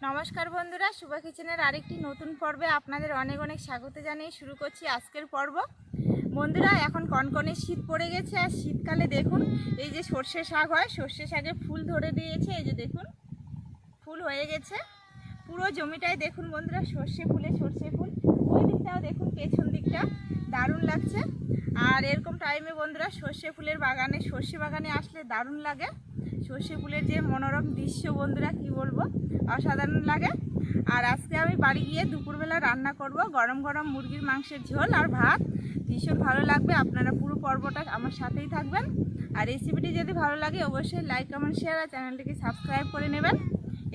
নমস্কার বন্ধুরা, শুভা কিচেনের আরেকটি নতুন পর্বে আপনাদের অনেক অনেক স্বাগত জানিয়ে শুরু করছি আজকের পর্ব। বন্ধুরা, এখন কনকনে শীত পড়ে গেছে আর শীতকালে দেখুন এই যে সর্ষে শাক হয়, সর্ষে শাকে ফুল ধরে দিয়েছে। এই যে দেখুন ফুল হয়ে গেছে পুরো জমিটায়। দেখুন বন্ধুরা, সর্ষে ফুল। ওই দিকটাও দেখুন, পেছন দিকটা দারুণ লাগছে। আর এরকম টাইমে বন্ধুরা সর্ষে ফুলের বাগানে, সর্ষে বাগানে আসলে দারুণ লাগে। সর্ষে ফুলের যে মনোরম দৃশ্য বন্ধুরা, কি বলবো, অসাধারণ লাগে। আর আজকে আমি বাড়ি গিয়ে দুপুরবেলা রান্না করব গরম গরম মুরগির মাংসের ঝোল আর ভাত। ভীষণ ভালো লাগবে, আপনারা পুরো পর্বটা আমার সাথেই থাকবেন। আর রেসিপিটি যদি ভালো লাগে অবশ্যই লাইক, কমেন্ট, শেয়ার আর চ্যানেলটিকে সাবস্ক্রাইব করে নেবেন।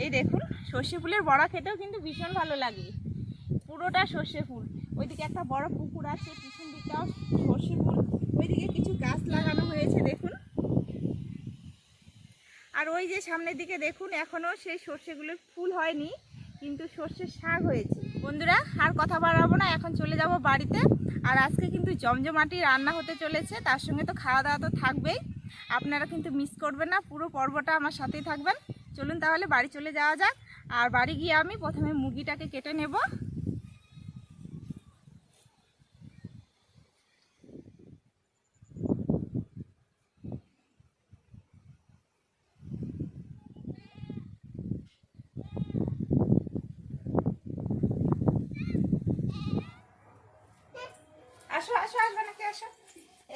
এই দেখুন সর্ষে ফুলের বড়া খেতেও কিন্তু ভীষণ ভালো লাগে, পুরোটা সর্ষে ফুল। ওইদিকে একটা বড় পুকুর আছে, পিছন দিকটাও সর্ষে ফুল। ওইদিকে কিছু গাছ লাগানো হয়েছে দেখুন। আর ওই যে সামনের দিকে দেখুন, এখনও সেই সর্ষেগুলোর ফুল হয়নি, কিন্তু সর্ষের শাক হয়েছে। বন্ধুরা, আর কথা বাড়াবো না, এখন চলে যাব বাড়িতে। আর আজকে কিন্তু জমজমাটি রান্না হতে চলেছে, তার সঙ্গে তো খাওয়া দাওয়া তো থাকবেই। আপনারা কিন্তু মিস করবেন না, পুরো পর্বটা আমার সাথেই থাকবেন। চলুন তাহলে বাড়ি চলে যাওয়া যাক। আর বাড়ি গিয়ে আমি প্রথমে মুরগিটাকে কেটে নেব। আসো আসো, আসবে নাকি, আসো।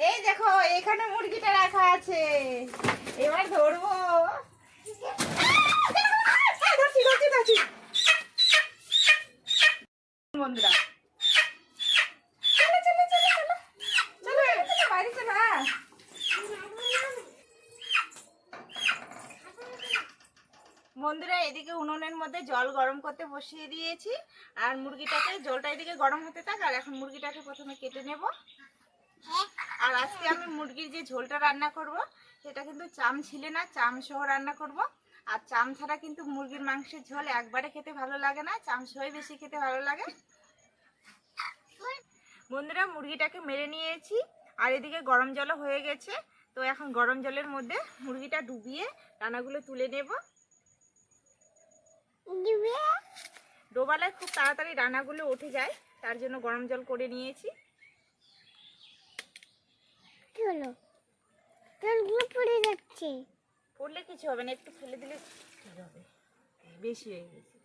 এই দেখো এখানে মুরগিটা রাখা আছে, এবার ধরবো। বন্ধুরা চলো চলো চলো চলো চলো চলো, বাইরে চলো। বন্ধুরা, এদিকে উনুনের মধ্যে জল গরম করতে বসিয়ে দিয়েছি। আর মুরগিটাকে, জলটা এদিকে গরম হতে থাক। আর এখন মুরগিটাকে প্রথমে কেটে নেব। আর আজকে আমি মুরগির যে ঝোলটা রান্না করব, সেটা কিন্তু চাম ছিলে না, চাম সহ রান্না করব। আর চাম ছাড়া কিন্তু মুরগির মাংসের ঝোল একবারে খেতে ভালো লাগে না, চাম সহ বেশি খেতে ভালো লাগে। বন্ধুরা, মুরগিটাকে মেরে নিয়েছি আর এদিকে গরম জলও হয়ে গেছে। তো এখন গরম জলের মধ্যে মুরগিটা ডুবিয়ে ডানাগুলো তুলে নেব। ডোবালায় খুব তাড়াতাড়ি ডানাগুলো উঠে যায়, তার জন্য গরম জল করে নিয়েছি। পড়ে যাচ্ছে, পড়লে কিছু হবে না, একটু ফেলে দিলে ঠিক হবে, বেশি হয়ে গেছে।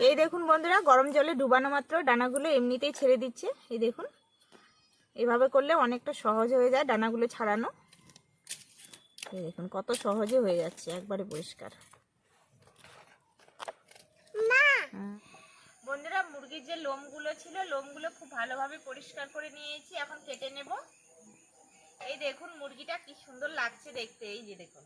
এই দেখুন বন্ধুরা, গরম জলে ডুবানো মাত্র ডানাগুলো এমনিতেই ছেড়ে দিচ্ছে। এই দেখুন, এভাবে করলে অনেকটা সহজ হয়ে যায় ডানাগুলো ছাড়ানো। এই দেখুন কত সহজে হয়ে যাচ্ছে, একবারে পরিষ্কার। বন্ধুরা, মুরগির যে লোমগুলো ছিল, লোমগুলো খুব ভালোভাবে পরিষ্কার করে নিয়েছি, এখন কেটে নেব। এই দেখুন মুরগিটা কি সুন্দর লাগছে দেখতে, এই যে দেখুন।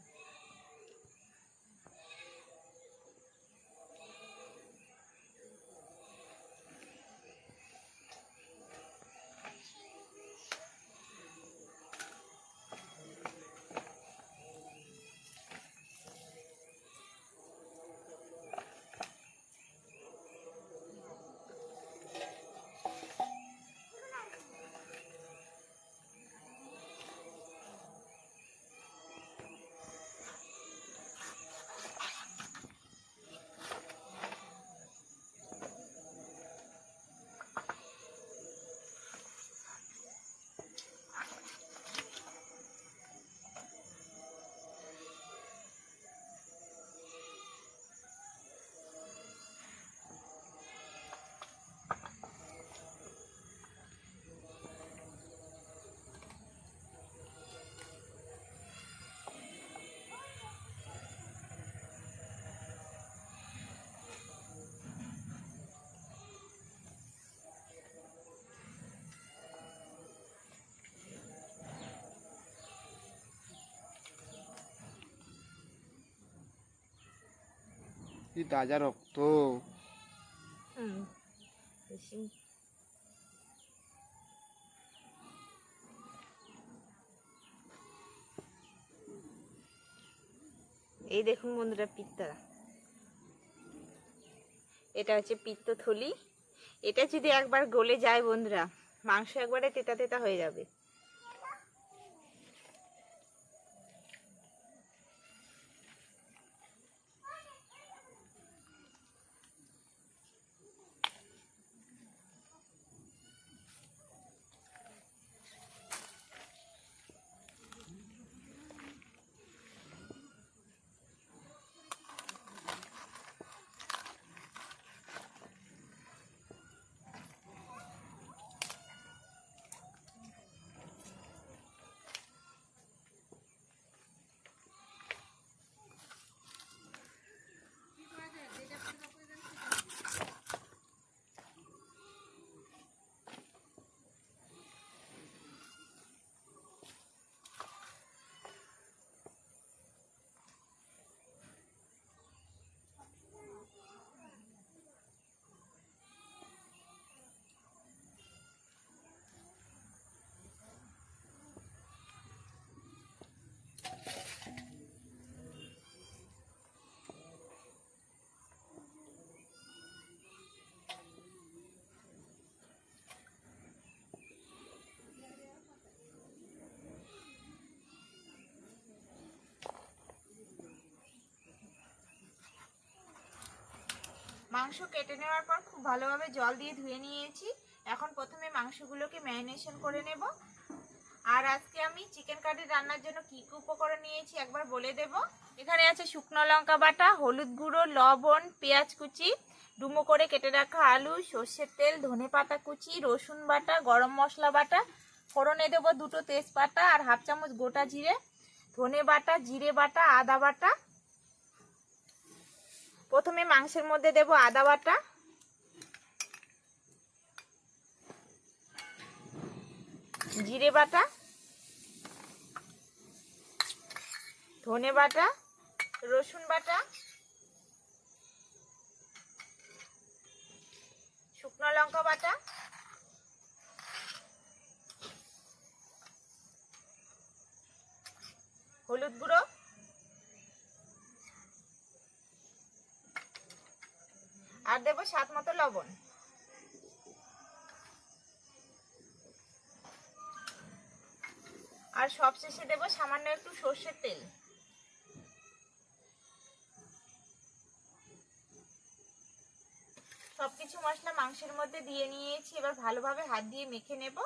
কি তাজা রক্ত। এই দেখুন বন্ধুরা, পিত্তা, এটা হচ্ছে পিত্তথলি। এটা যদি একবার গলে যায় বন্ধুরা, মাংস একবারে তেতা তেতা হয়ে যাবে। মাংস কেটে নেওয়ার পর খুব ভালোভাবে জল দিয়ে ধুয়ে নিয়েছি। এখন প্রথমে মাংসগুলোকে ম্যারিনেশন করে নেব। আর আজকে আমি চিকেন কারি রান্নার জন্য কী কী উপকরণ নিয়েছি একবার বলে দেব। এখানে আছে শুকনো লঙ্কা বাটা, হলুদ গুঁড়ো, লবণ, পেঁয়াজ কুচি, ডুমো করে কেটে রাখা আলু, সর্ষের তেল, ধনেপাতা কুচি, রসুন বাটা, গরম মশলা বাটা, ফোড়নে দেবো 2টো তেজপাতা আর হাফ চামচ গোটা জিরে, ধনে বাটা, জিরে বাটা, আদা বাটা। প্রথমে মাংসের মধ্যে দেব আদা বাটা, জিরে বাটা, ধনে বাটা, রসুন বাটা, শুকনো লঙ্কা বাটা, হলুদ গুঁড়ো, আর দেব স্বাদ মতো লবণ। আর সবশেষে দেব সামান্য একটু সর্ষের তেল। সবকিছু মশলা মাংসের মধ্যে দিয়ে নিয়েছি, এবার ভালোভাবে হাত দিয়ে মেখে নেব।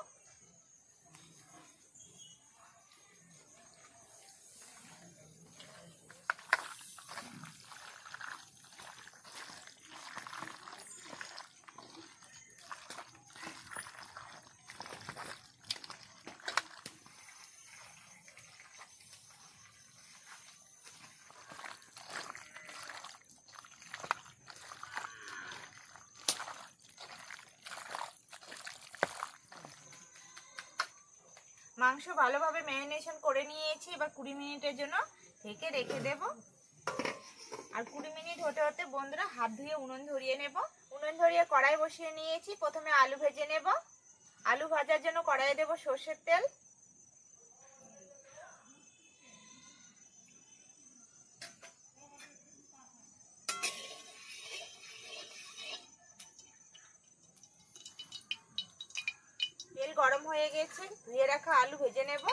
মাংস ভালোভাবে ম্যারিনেশন করে নিয়েছি, এবার 20 মিনিটের জন্য ঢেকে রেখে দেব। আর 20 মিনিট হতে হতে বন্ধুরা হাত ধুয়ে উনুন ধরিয়ে নেব। উনুন ধরিয়ে কড়াই বসিয়ে নিয়েছি, প্রথমে আলু ভেজে নেব। আলু ভাজার জন্য কড়াইয়ে দেব সর্ষের তেল, তেল গরম হয়ে গেছে, ধুয়ে রাখা আলু ভেজে নেব।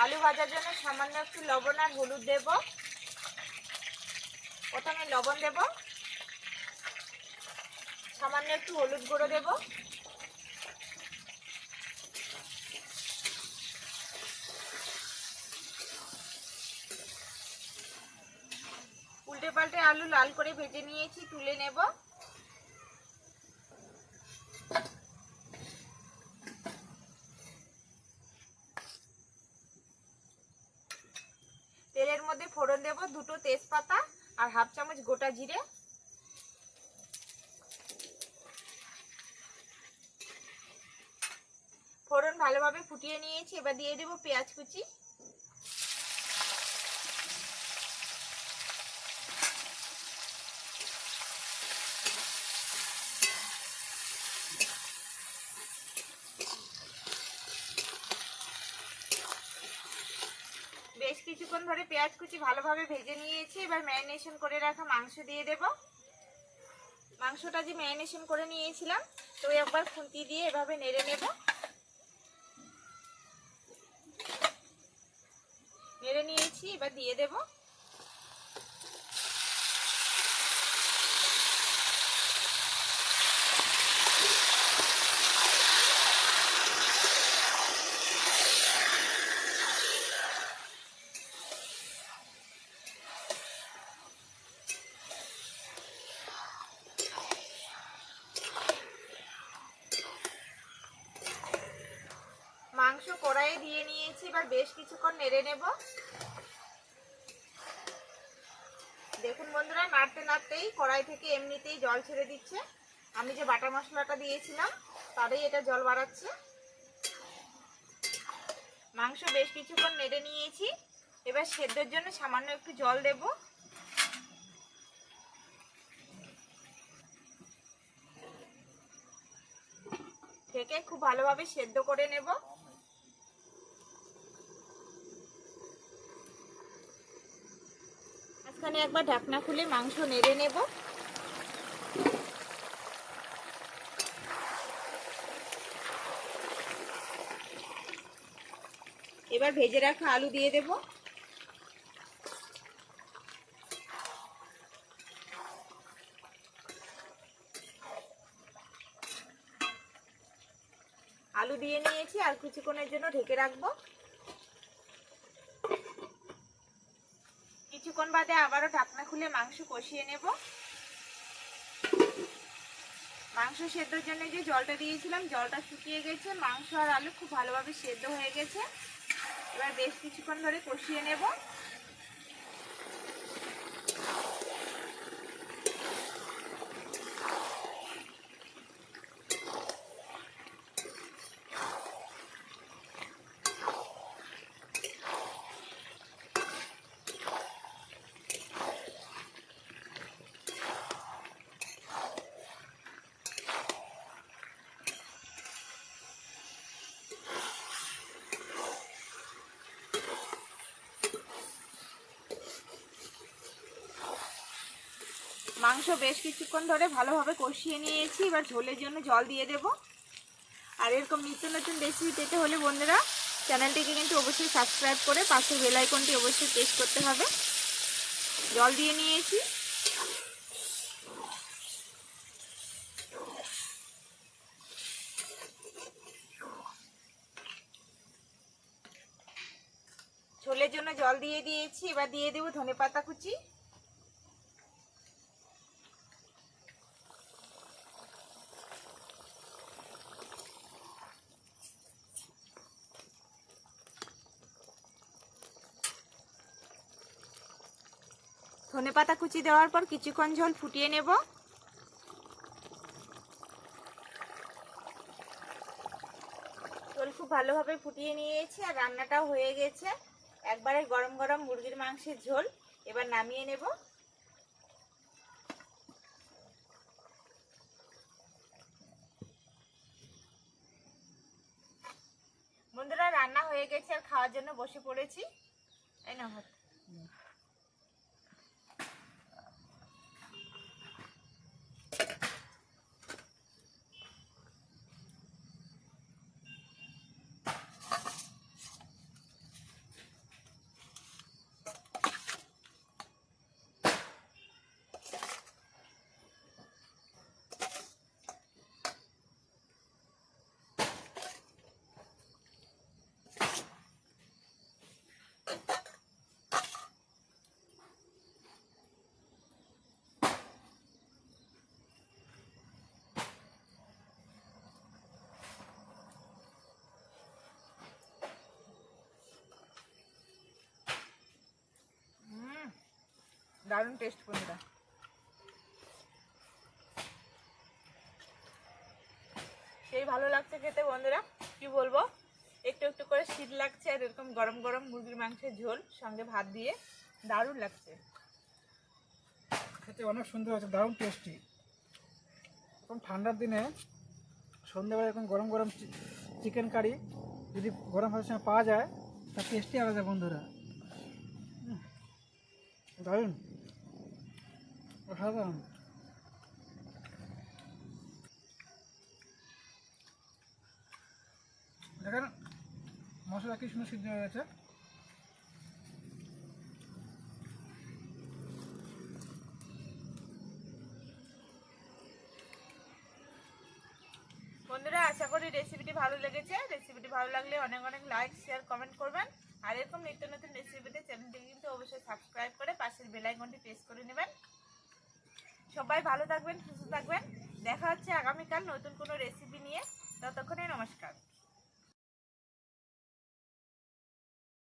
আলু ভাজার জন্য সামান্য একটু লবণ আর হলুদ দেব। প্রথমে লবণ দেব, সামান্য একটু হলুদ গুঁড়ো দেব, উল্টে পাল্টে আলু লাল করে ভেজে নিয়েছি, তুলে নেব। তেলের মধ্যে ফোড়ন দেব 2টো তেজপাতা আর হাফ চামচ গোটা জিরে। ফোড়ন ভালোভাবে ফুটিয়ে নিয়েছি, এবার দিয়ে দেব পেঁয়াজ কুচি। বেশ কিছুক্ষণ ধরে পেঁয়াজ কুচি ভালোভাবে ভেজে নিয়েছি, এবার ম্যারিনেশন করে রাখা মাংস দিয়ে দেব। মাংসটা যে ম্যারিনেশন করে নিয়েছিলাম তো একবার খুন্তি দিয়ে এভাবে নেড়ে নেব। নেড়ে নিয়েছি, এবার দিয়ে দেব। মাংস কড়াইয়ে দিয়ে নিয়েছি, এবার বেশ কিছুক্ষণ নেড়ে নেব। দেখুন বন্ধুরা, নাড়তে নাড়তেই কড়াই থেকে এমনিতেই জল ছেড়ে দিচ্ছে। আমি যে বাটা মশলাটা দিয়েছিলাম তারই এটা জল বাড়াচ্ছে। মাংস বেশ কিছুক্ষণ নেড়ে নিয়েছি, এবার সেদ্ধর জন্য সামান্য একটু জল দেব। ঢেকে খুব ভালোভাবে সেদ্ধ করে নেব। মাঝখানে একবার ঢাকনা খুলে মাংস নেড়ে নেব। এবার ভেজে রাখা আলু দিয়ে দেব। আলু দিয়ে নিয়েছি, আর কিছুক্ষণের জন্য ঢেকে রাখবো। কিছুক্ষণ বাদে আবারও ঢাকনা খুলে মাংস কষিয়ে নেব। মাংস সেদ্ধর জন্য যে জলটা দিয়েছিলাম, জলটা শুকিয়ে গেছে, মাংস আর আলু খুব ভালোভাবে সেদ্ধ হয়ে গেছে। এবার বেশ কিছুক্ষণ ধরে কষিয়ে নেব। মাংস বেশ কিছুক্ষণ ধরে ভালোভাবে কষিয়ে নিয়েছি। এবার ঝোলের জন্য জল দিয়ে দেব। আর এরকম নিত্য নতুন রেসিপি পেতে হলে বন্ধুরা চ্যানেলটিকে কিন্তু অবশ্যই সাবস্ক্রাইব করে পাশের বেল আইকনটি অবশ্যই প্রেস করতে হবে। জল দিয়ে নিয়েছি। ঝোলের জন্য জল দিয়ে দিয়েছি। এবার দিয়ে দেব ধনেপাতা কুচি। ধনেপাতা কুচি দেওয়ার পর কিছুক্ষণ ঝোল ফুটিয়ে নেব। ঝোল খুব ভালোভাবে ফুটিয়ে নিয়েছি, আর রান্নাটাও হয়ে গেছে। একবারে গরম গরম মুরগির মাংসের ঝোল। এবার নামিয়ে নেব। বন্ধুরা রান্না হয়ে গেছে, আর খাওয়ার জন্য বসে পড়েছি। এই না ভাত। দারুণ টেস্ট বন্ধুরা। সেই ভালো লাগছে খেতে বন্ধুরা, কি বলবো। একটু একটু করে শীত লাগছে, আর এরকম গরম গরম মুরগির মাংসের ঝোল সঙ্গে ভাত দিয়ে দারুণ লাগছে খেতে। অনেক সুন্দর হচ্ছে, দারুণ টেস্টি। এখন ঠান্ডার দিনে সন্ধ্যাবেলা এরকম গরম গরম চিকেন কারি যদি গরম ভাতের সঙ্গে পাওয়া যায়, তার টেস্টি আলাদা বন্ধুরা। দারুণ, অসাধারণ। দেখেন মশলা কি সুন্দর সিদ্ধ হয়ে গেছে। বন্ধুরা আশা করি রেসিপিটি ভালো লেগেছে। রেসিপিটি ভালো লাগলে অনেক অনেক লাইক শেয়ার কমেন্ট করবেন। আর এরকম নিত্য নতুন রেসিপিতে চ্যানেলটিকে কিন্তু অবশ্যই সাবস্ক্রাইব করে পাশের বেল আইকনটি প্রেস করে নেবেন। সবাই ভালো থাকবেন, সুস্থ থাকবেন। দেখা হচ্ছে আগামীকাল নতুন কোনো রেসিপি নিয়ে। ততক্ষণে নমস্কার।